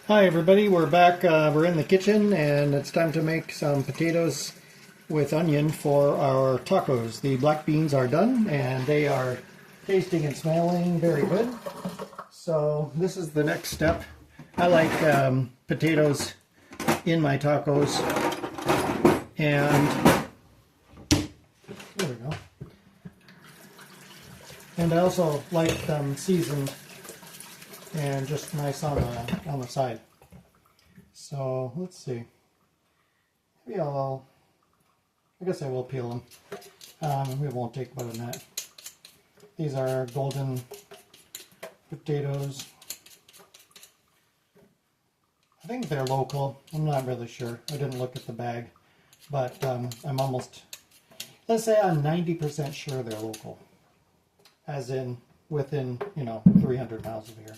Hi everybody, we're back. We're in the kitchen and it's time to make some potatoes with onion for our tacos. The black beans are done and they are tasting and smelling very good. So this is the next step. I like potatoes in my tacos, and there we go. And I also like them seasoned and just nice on the side. So let's see. Maybe I guess I will peel them. It won't take but a minute. These are golden potatoes. I think they're local. I'm not really sure. I didn't look at the bag, but I'm almost, let's say I'm 90% sure they're local. As in within, 300 miles of here.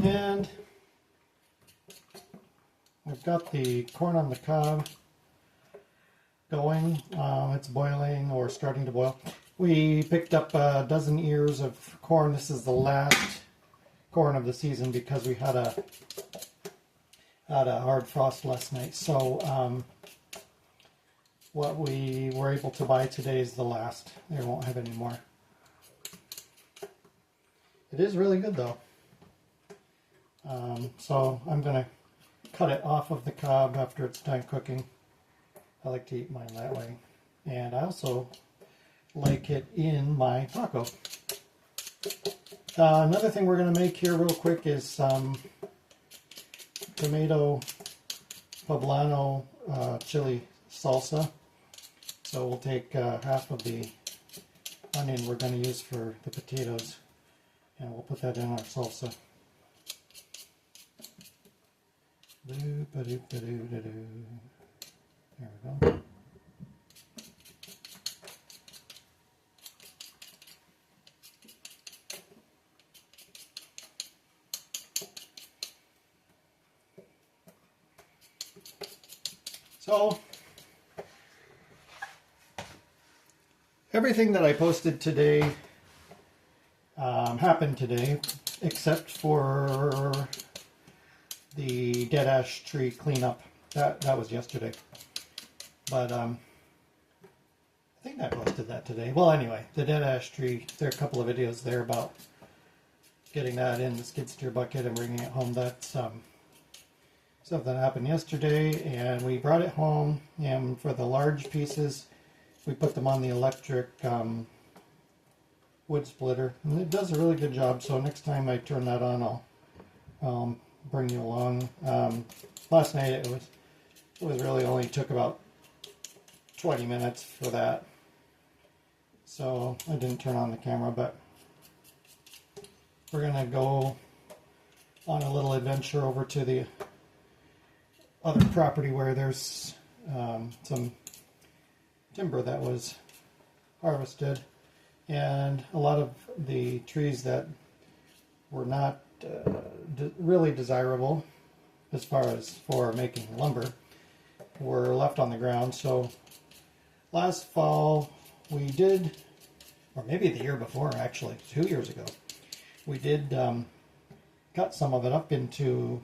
And I've got the corn on the cob going. It's boiling or starting to boil. We picked up a dozen ears of corn. This is the last corn of the season because we had a hard frost last night. So what we were able to buy today is the last. They won't have any more. It is really good though. So I'm going to cut it off of the cob after it's done cooking. I like to eat mine that way. And I also like it in my taco. Another thing we're going to make here real quick is some tomato poblano chili salsa. So we'll take half of the onion we're going to use for the potatoes and we'll put that in our salsa. There we go. So everything that I posted today happened today, except for the dead ash tree cleanup. That was yesterday. But I think I posted that today. Well, anyway, the dead ash tree, there are a couple of videos there about getting that in the skid steer bucket and bringing it home. That's something that happened yesterday, and we brought it home, and for the large pieces, we put them on the electric wood splitter, and it does a really good job. So next time I turn that on, I'll bring you along. Last night it was really only took about 20 minutes for that, so I didn't turn on the camera, but we're gonna go on a little adventure over to the other property where there's some timber that was harvested, and a lot of the trees that were not really desirable as far as for making lumber were left on the ground. So last fall we did, or maybe the year before actually, 2 years ago, we did cut some of it up into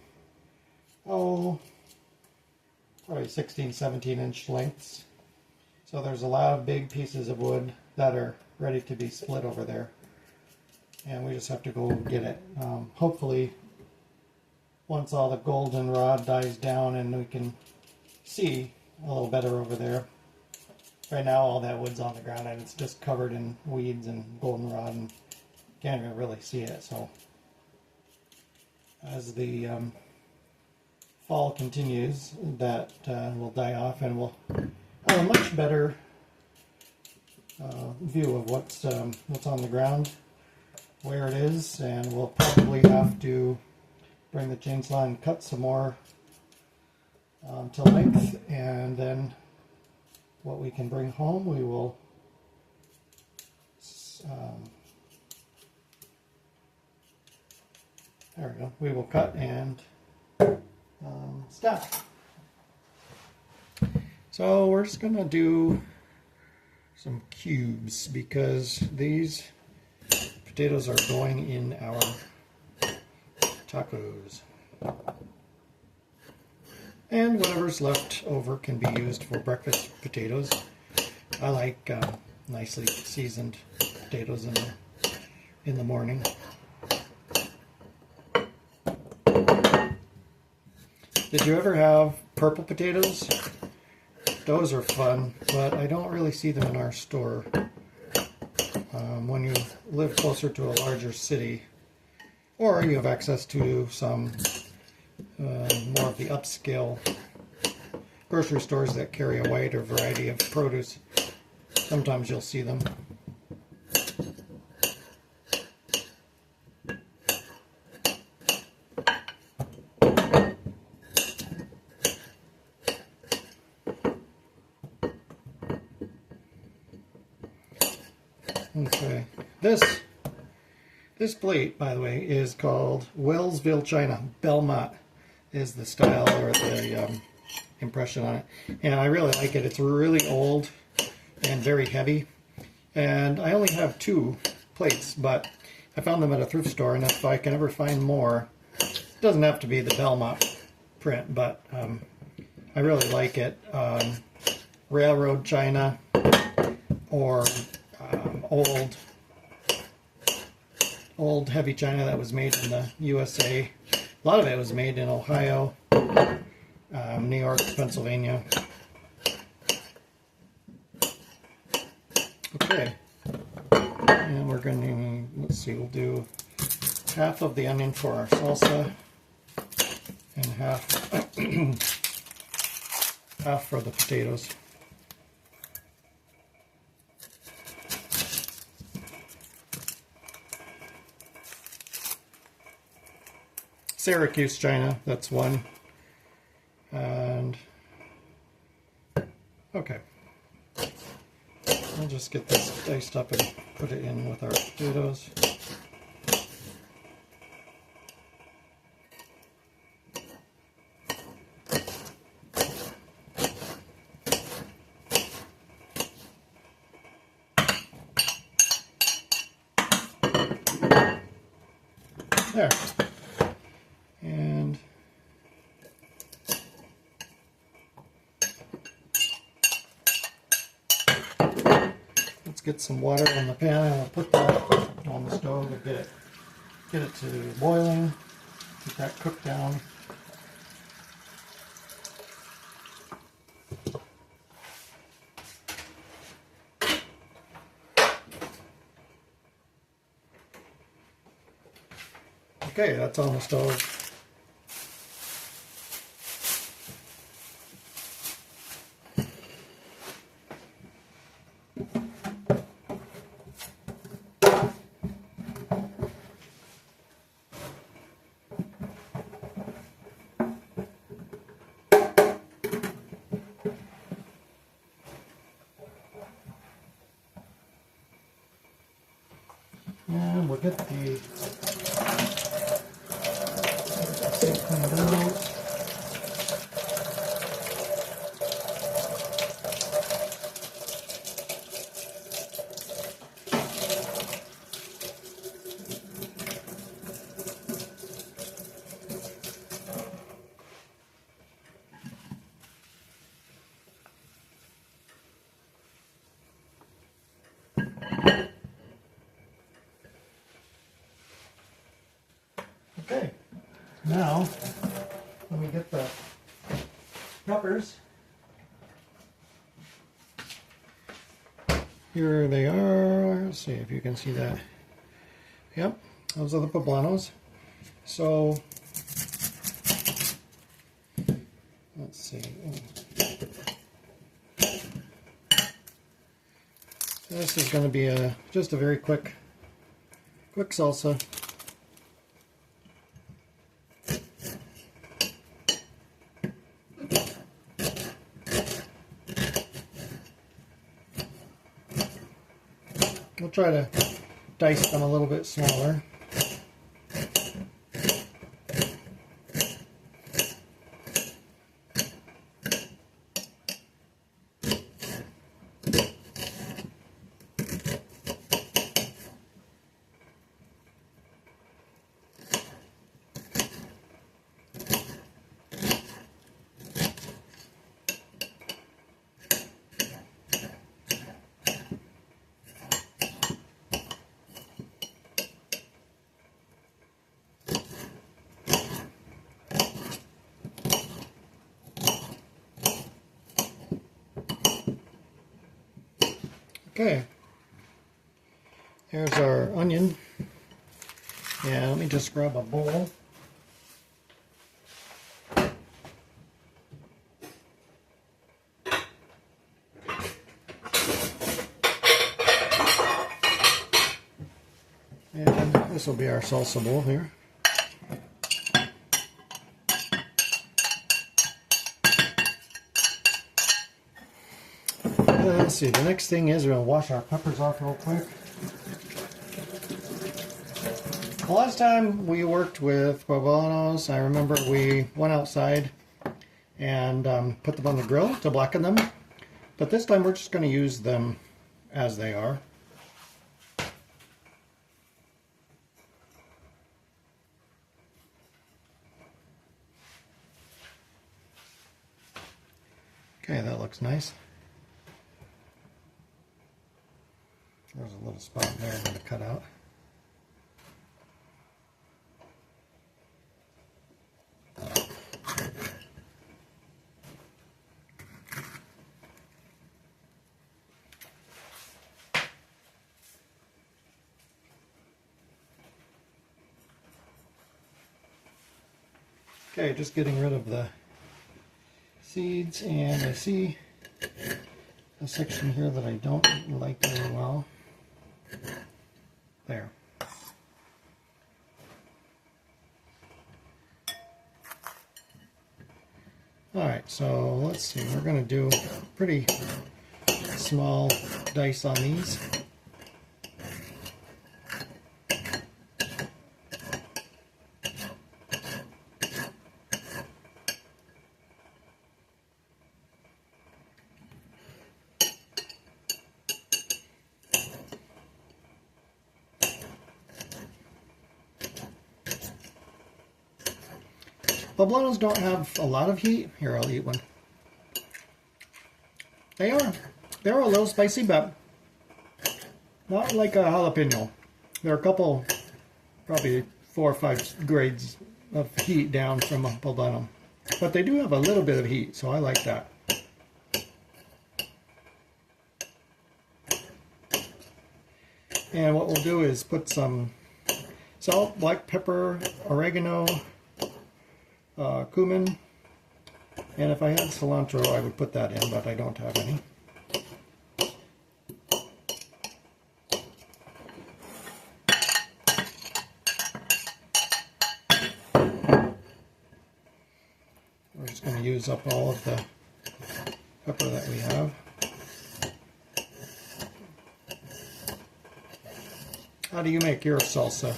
probably 16, 17 inch lengths. So there's a lot of big pieces of wood that are ready to be split over there. And we just have to go get it. Hopefully, once all the goldenrod dies down and we can see a little better over there. Right now, all that wood's on the ground and it's just covered in weeds and goldenrod, and can't even really see it. So, as the fall continues, that will die off, and we'll have a much better view of what's on the ground, where it is, and we'll probably have to bring the chainsaw and cut some more to length, and then what we can bring home we will there we go, we will cut and stack. So we're just gonna do some cubes because these potatoes are going in our tacos. And whatever's left over can be used for breakfast potatoes. I like nicely seasoned potatoes in the morning. Did you ever have purple potatoes? Those are fun, but I don't really see them in our store. When you live closer to a larger city, or you have access to some more of the upscale grocery stores that carry a wider variety of produce, sometimes you'll see them. Okay, this plate, by the way, is called Wellsville China. Belmont is the style or the impression on it, and I really like it. It's really old and very heavy, and I only have 2 plates, but I found them at a thrift store, and if I can ever find more, it doesn't have to be the Belmont print, but I really like it. Railroad China or old heavy china that was made in the USA. A lot of it was made in Ohio, New York, Pennsylvania. Okay, and we're going to, let's see, we'll do half of the onion for our salsa and half for the potatoes. Syracuse China, that's 1. And okay, I'll just get this diced up and put it in with our potatoes. There. And let's get some water on the pan, and I'll put that on the stove to get it to boiling, get that cooked down. Okay, that's on the stove. And we'll get the sink cleaned out. Okay, now let me get the peppers. Here they are. Let's see if you can see that. Yep, those are the poblanos. So let's see. This is going to be just a very quick salsa. We'll try to dice them a little bit smaller. Okay, here's our onion. And let me just grab a bowl. And this will be our salsa bowl here. Let's see, the next thing is we're going to wash our peppers off real quick. The last time we worked with poblanos, I remember we went outside and put them on the grill to blacken them. But this time we're just going to use them as they are. Okay, that looks nice. There's a little spot there I'm going to cut out. Okay, just getting rid of the seeds, and I see a section here that I don't like very well. There. Alright, so let's see, we're going to do pretty small dice on these. Poblanos don't have a lot of heat. Here, I'll eat one. They're a little spicy, but not like a jalapeno. They're a couple, probably 4 or 5 grades of heat down from a poblano. But they do have a little bit of heat, so I like that. And what we'll do is put some salt, black pepper, oregano, cumin, and if I had cilantro I would put that in, but I don't have any. We're just going to use up all of the pepper that we have. How do you make your salsa?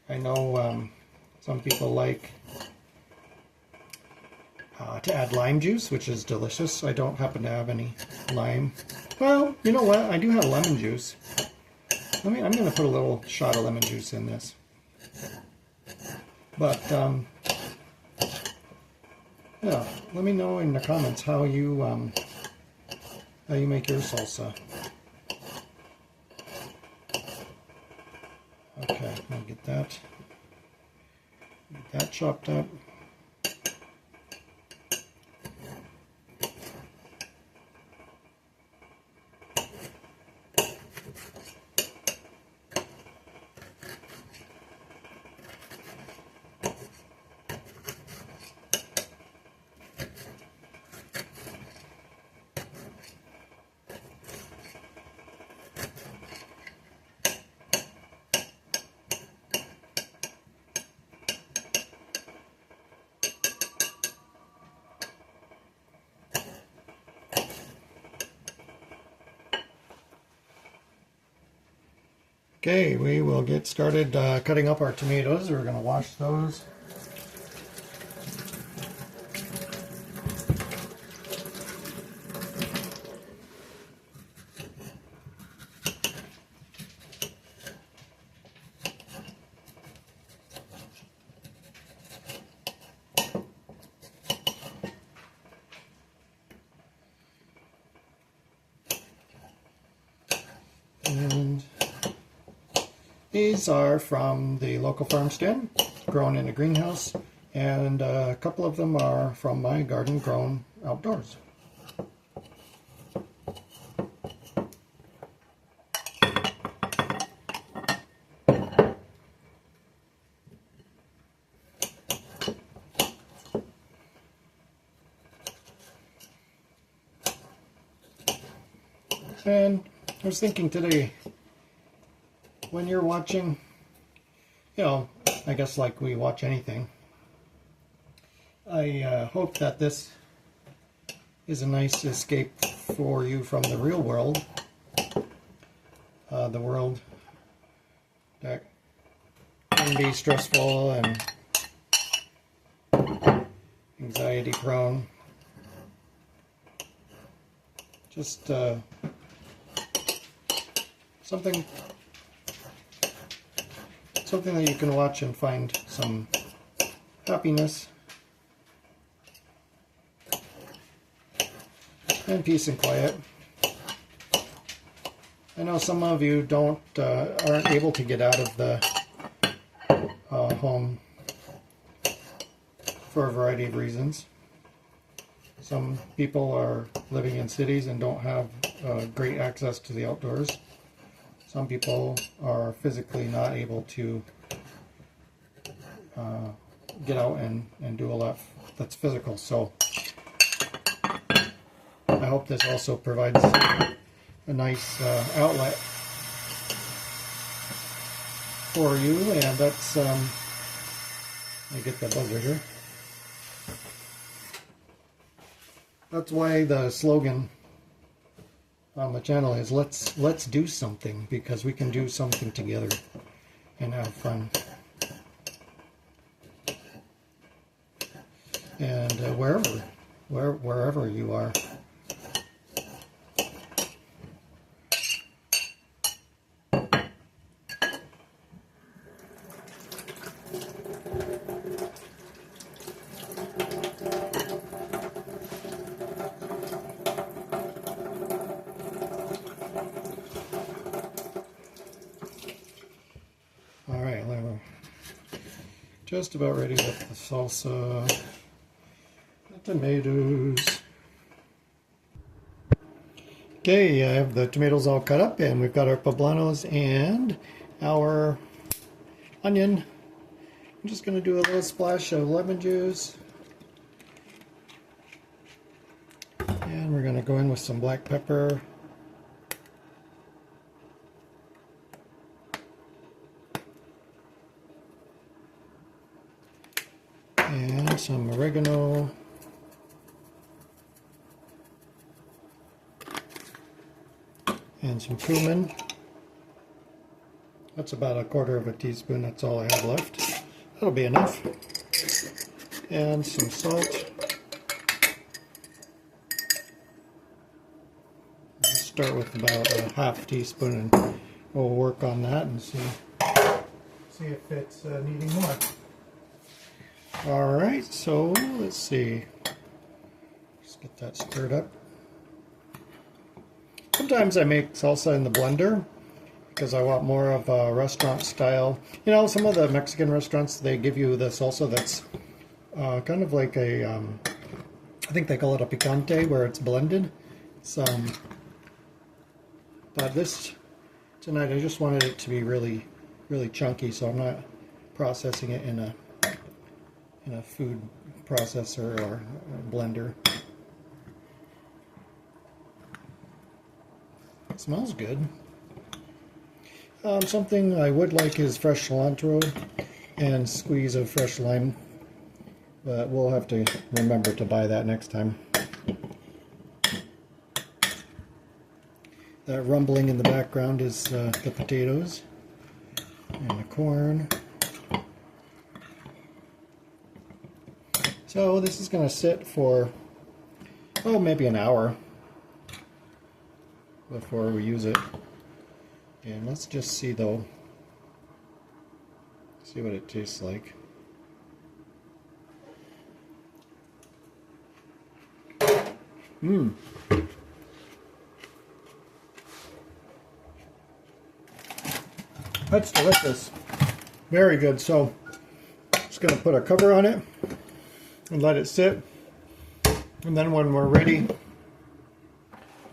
I know some people like to add lime juice, which is delicious. I don't happen to have any lime. Well, you know what? I do have lemon juice. I'm going to put a little shot of lemon juice in this. But yeah, let me know in the comments how you make your salsa. Okay, I'll get that chopped up. Okay, we will get started cutting up our tomatoes. We're going to wash those. And these are from the local farm stand, grown in a greenhouse, and a couple of them are from my garden, grown outdoors. And I was thinking today, when you're watching, you know, I guess like we watch anything, I hope that this is a nice escape for you from the real world. The world that can be stressful and anxiety prone. Just something that you can watch and find some happiness and peace and quiet. I know some of you aren't able to get out of the home for a variety of reasons. Some people are living in cities and don't have great access to the outdoors. Some people are physically not able to get out and do a lot that's physical. So I hope this also provides a nice outlet for you, and that's let me get the buzzer here. That's why the slogan on the channel is let's do something, because we can do something together and have fun. And wherever you are. Alright, we're just about ready with the salsa, the tomatoes. Okay, I have the tomatoes all cut up, and we've got our poblanos and our onion. I'm just going to do a little splash of lemon juice. And we're going to go in with some black pepper. And some oregano. And some cumin. That's about 1/4 of a teaspoon. That's all I have left. That'll be enough. And some salt. I'll start with about a 1/2 teaspoon, and we'll work on that and see if it's needing more. Alright, so let's see. Just get that stirred up. Sometimes I make salsa in the blender because I want more of a restaurant style. You know, some of the Mexican restaurants, they give you the salsa that's kind of like a, I think they call it a picante, where it's blended. But this, tonight, I just wanted it to be really, really chunky, so I'm not processing it in a food processor or a blender. It smells good. Something I would like is fresh cilantro and squeeze of fresh lime, but we'll have to remember to buy that next time. That rumbling in the background is the potatoes and the corn. So this is going to sit for, oh, maybe an hour before we use it. And let's just see though, see what it tastes like. That's delicious. Very good. So just going to put a cover on it and let it sit. And then when we're ready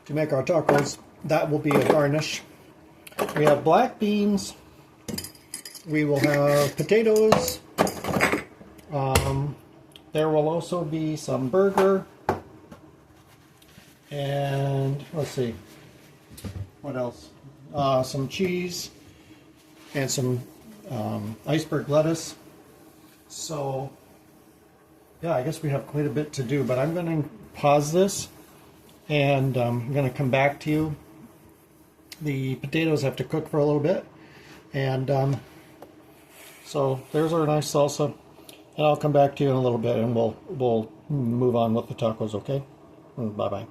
to make our tacos, that will be a garnish. We have black beans. We will have potatoes. There will also be some burger. And let's see. what else? Some cheese and some iceberg lettuce. So yeah, I guess we have quite a bit to do, but I'm going to pause this and I'm going to come back to you. The potatoes have to cook for a little bit, and so there's our nice salsa, and I'll come back to you in a little bit and we'll move on with the tacos, okay? Bye bye.